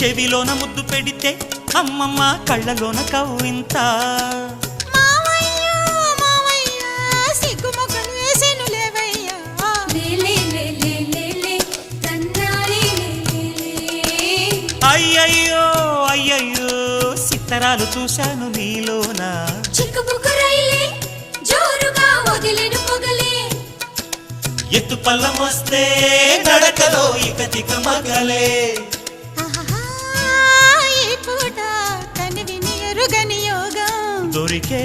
చెవిలోన ముద్దు పెడితే అమ్మమ్మ కళ్ళలోన కవ్వింత అయ్యయ్యో అయ్యయ్యో సిత్తరాలు చూశాను నీలోన ఎత్తు పల్లం వస్తే నడకలో ఇక తిక మగలే దొరికే